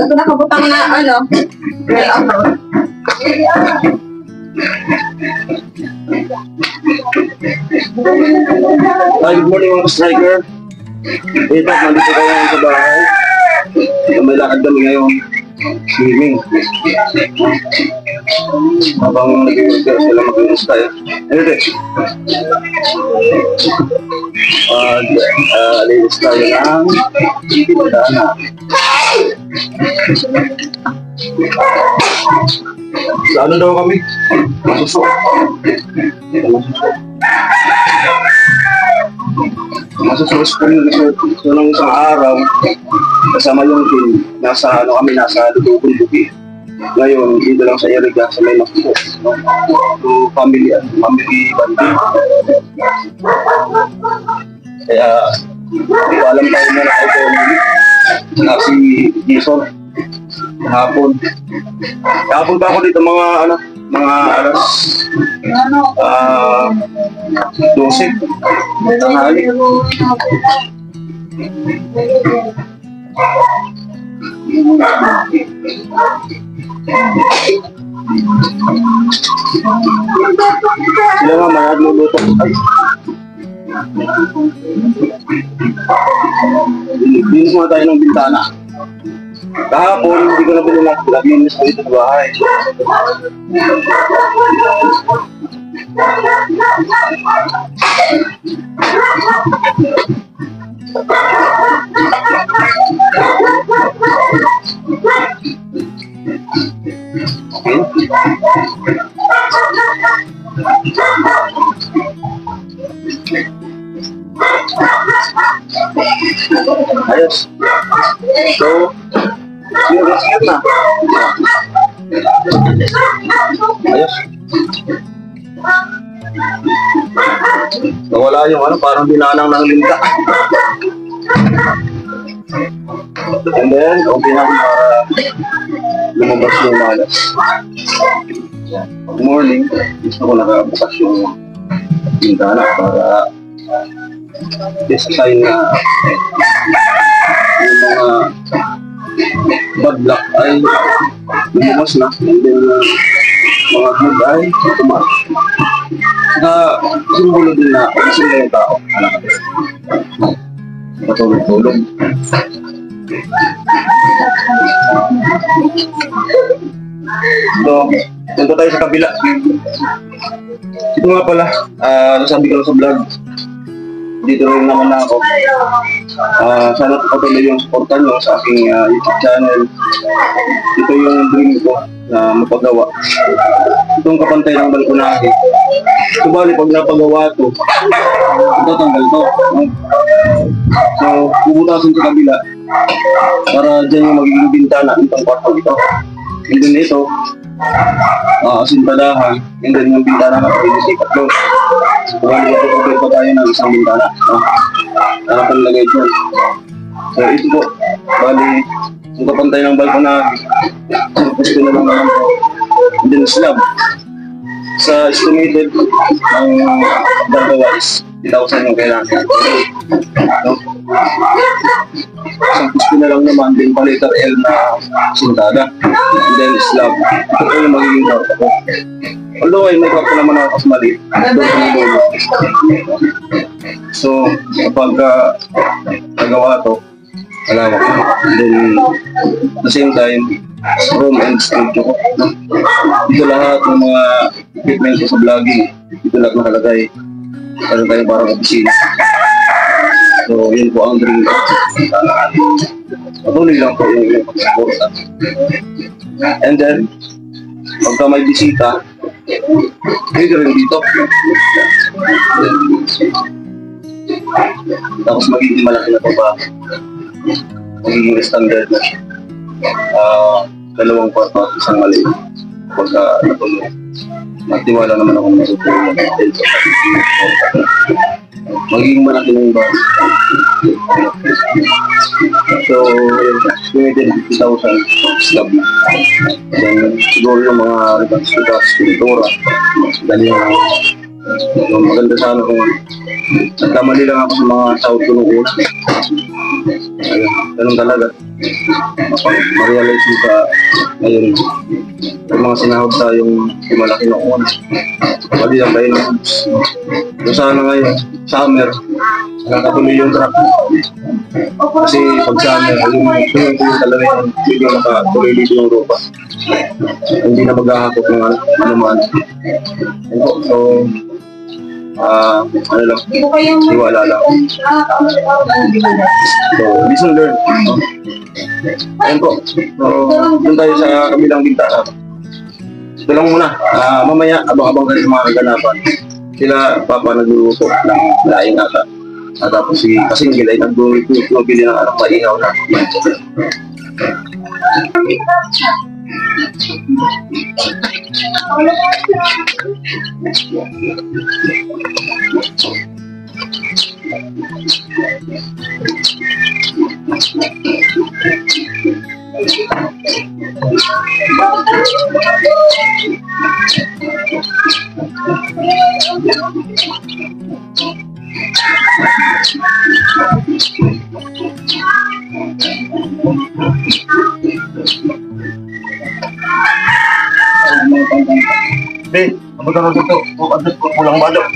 Ito nakabutang na ano. Hi, good morning mga striker. Ito, nandito kayo ngayon sa bahay. May lakad kami ngayon. Swimming. Habang nag-iusap sila mag-ius tayo. Ito. Linis tayo ng dana. Sa ano daw kami? Masusok. Masusok spring resort. So, nung isang araw, kasama yung team, nasa Lubukon Buki. Ngayon, dito lang sa Iriga, sa may Masusok. So, family banding. Kaya, hindi ko alam tayo na ito na si Jason. Hapon pa ako dito mga alas 12 tanghali. Sila nga mga nagluluto. Ay, linis muna tayo ng bintana. Kahapon, hindi ko na pinaglinis ko dito sa bahay. Ayos. So, sigat na. Ayos. Nawala yung parang binanang ng linta. And then, okay na para lumabas yung malas. Pag morning, gusto ko nakabukas yung bintana para sign na yung mga bad luck ay lumabas na, and then mga good ay tumas na simbolo din na kasi na yung tao matulog-tulog. So, punta tayo sa kabila. Ito nga pala, nasabi ko sa vlog, dito rin naman na ako. Sana patuloy yung supportan nyo sa aking YouTube channel. Ito yung dream ko na mapagawa. Itong kapantay ng balkonari. Subali pag napagawa ito, tatanggal ito. So, bubutasin sa kabila para dyan yung magiging bintana itong kwarto dito. And then ito, asintadahan, and then yung bintana na pinisikat doon. Subali ito pa tayo ng isang bintana. Para panlagay dyan. So ito po, bali, yung kapantay ng balkonari, gusto na lang naman po. And then slab. Sa estimated, ang gagawa is 3,000 yung kailangan. No? Isang gusto na lang naman din pa letter L na sintada. And then slab. Ito po yung magiging kwarto ko. Although ay may kwarto naman ako kasi mali. So, kapag nagawa ito, alam ko. And then, at the same time, room and studio ko. Dito lahat ng mga equipment ko sa vlogging. Dito lahat nakalagay. Meron tayong parang opisina. So, yun po ang dream ko. Patuloy lang po yung pag-suporta. And then, pagka may bisita, pwede rin dito. Tapos magiging malaki na pa ba? Magiging standard na siya. Dalawang kwarto at isang maliit. Pagka natulog, magtiwala naman ako masutulog. Magiging malaki na yung bus. So, estimated 50,000 slab na. Then, siguro yung mga ribas, pintura, ganyan So, maganda sana kung nagkamali lang ako sa mga sahod ko nung una. Ayun, ganun talaga. Ma-realize mo sa ngayon, yung mga sinahod tayong malaki nung una. Mali lang tayo na. So, sana ngayon, summer, nakatuloy yung truck. Kasi pag summer, yung swimming pool talaga yung hindi nakatuloy dito yung lupa. Hindi na maghahakot ng anuman. So, ano lang, siwala lang. So, listen learn. Ayun po. So, doon tayo sa kabilang bintana. Ito lang muna. Mamaya, abang-abang kayo sa mga kaganapan. Sila, papa nagluluto ng laing ata. Tapos si Kasingil ay nagbili ng anong maihaw na. Be, apa kalau gitu? Pulang badok.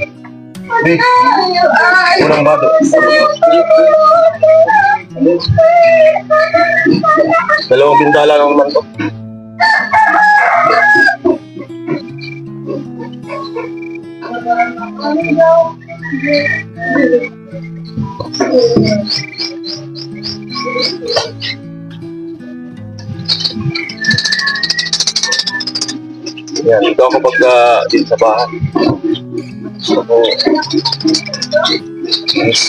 Be, pulang badok. Dalawang bintala lang naman to. Yan, ito ako pagka din sa bahay. So,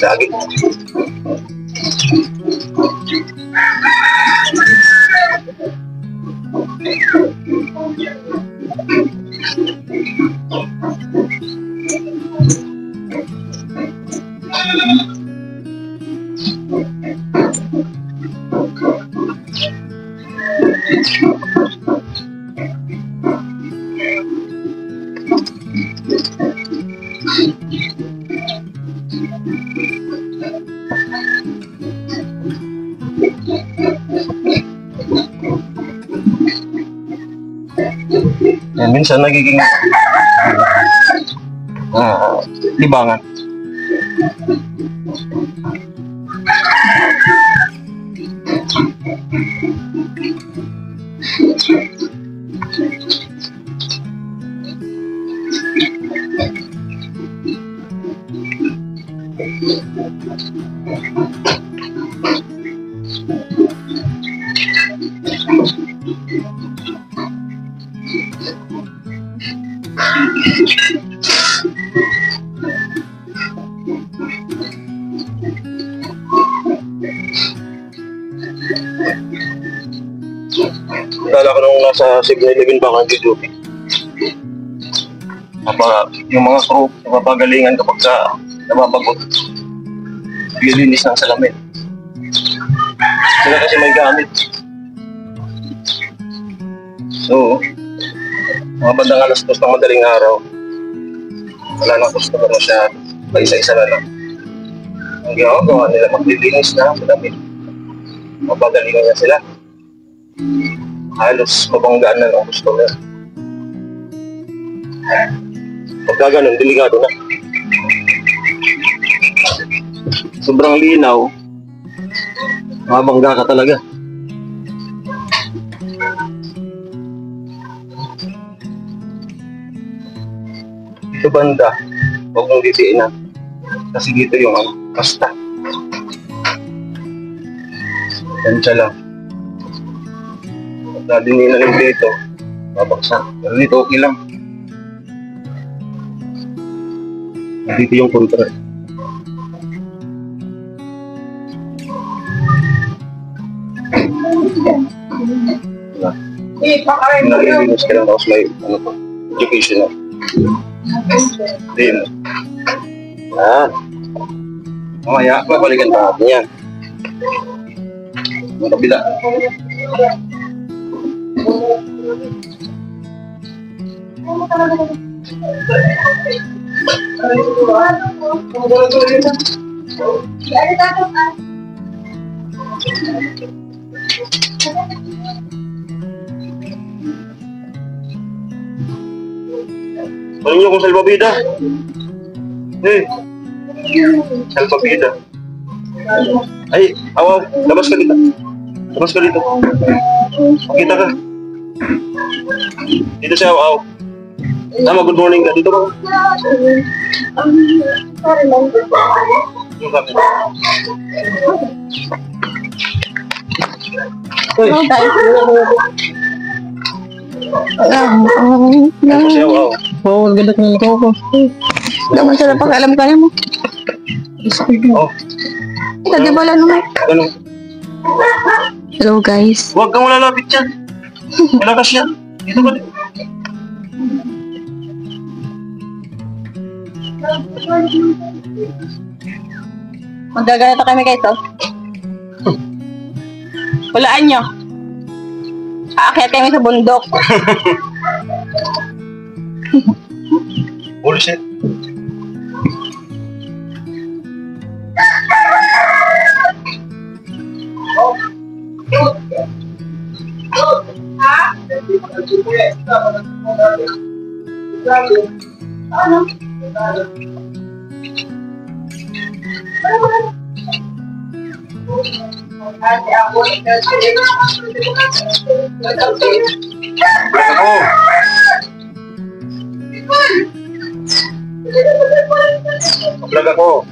lagi. Yan, minsan nagiging libangan. Kala ko nung nasa 7-Eleven pa ako nag-duty. Yung mga crew, napapagalingan kapag sa nababagot. Naglilinis ng salamin. Sila kasi may gamit. So, mga bandang alas 2 ng madaling araw, wala nang customer masyado. Isa-isa na lang. Ang ginagawa nila, maglilinis na ang salamin. Mapagalingan niya sila. Halos mabanggaan na ng customer. Pagka ganun, delikado na. Sobrang linaw, mabangga ka talaga. Ito banda, huwag mong ditiin na. Kasi dito yung pasta. Tansya lang. Nadinin na lang dito, mabagsak. Pero dito okay lang. Dito yung kontra. Nalilinis ka lang tapos may educational. Din. Yan. Mamaya, babalikan pa natin yan. Ang kabila. Ano nyo kung salbabida? Salbabida. Ay, awaw, labas ka dito. Labas ka dito. Makita ka. Dito siya, awaw. Tama, good morning ka. Dito ka. Yung kami. Uy. Ano siya, awaw. Oo, ganda ka ng ko. Daman sa pag-alam ka mo. Oh, Ikaw, di ba lang naman? ano? Hello, guys. Huwag kang malalapit dyan. Malakas yan. Dito ka. Magaganito kami guys, oh. Hulaan nyo. Aakyat kami sa bundok. Bullshit. Vlog ako.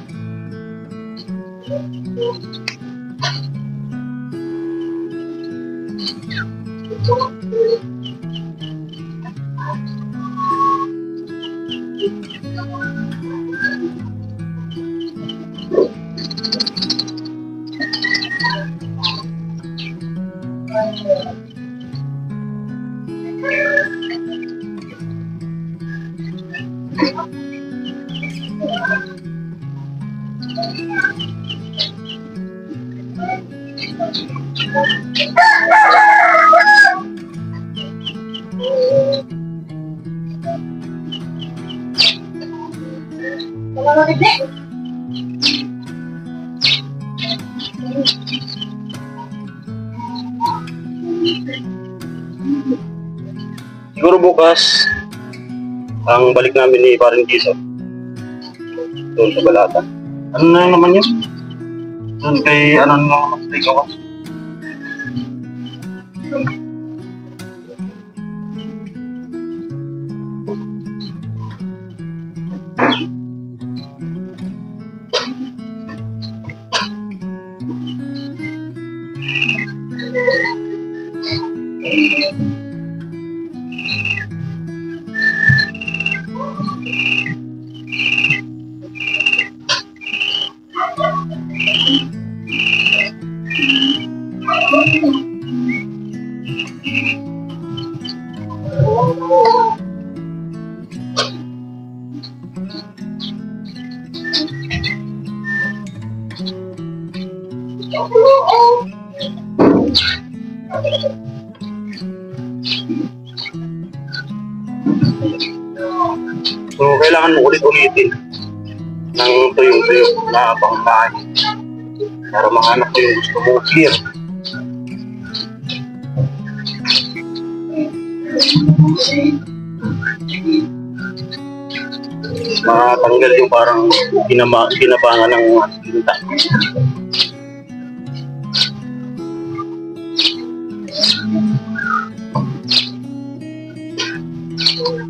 Siguro bukas ang balik namin ni Paring Giso doon sa Balata. Ano na naman yun? Doon kay ano naman ikaw? So, kailangan mo ulit-ulitin ng tuyong-tuyo na pangbahay para mga anak ko yung gusto mo clear. Matanggal yung parang ginabangan ng tinta.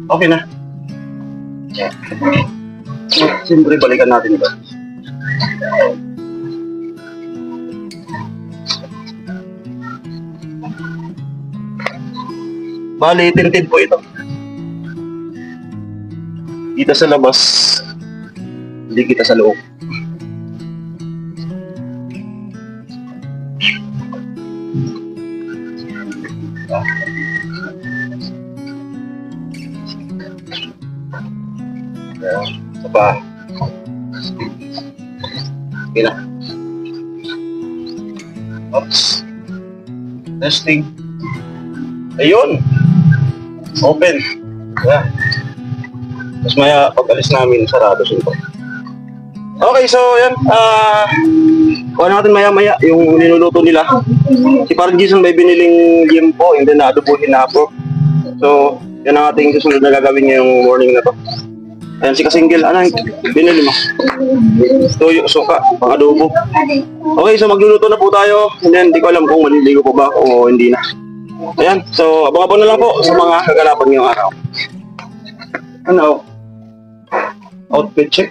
Okay na. Siyempre, balikan natin ito. Bali, tinted po ito. Dito sa labas, hindi kita sa loob. Isa pa. Okay na. Oops. Testing. Ayun. Open. Yeah. Tapos maya, pag alis namin, sarado sila. Okay, so yan. Kuha natin maya-maya yung niluluto nila. Si Parang Jason may biniling limpo and then naadubuhin na po. So, yan ang ating susunod na gagawin ngayong morning na to. Ayan, si Kasinggil, ano binili mo? Tuyo, suka, pang adobo. Okay, so magluluto na po tayo. And then, di ko alam kung maliligo po ba o hindi na. Ayan, so abang-abang na lang po sa mga kagalapan ngayong araw. Ano? Outfit check.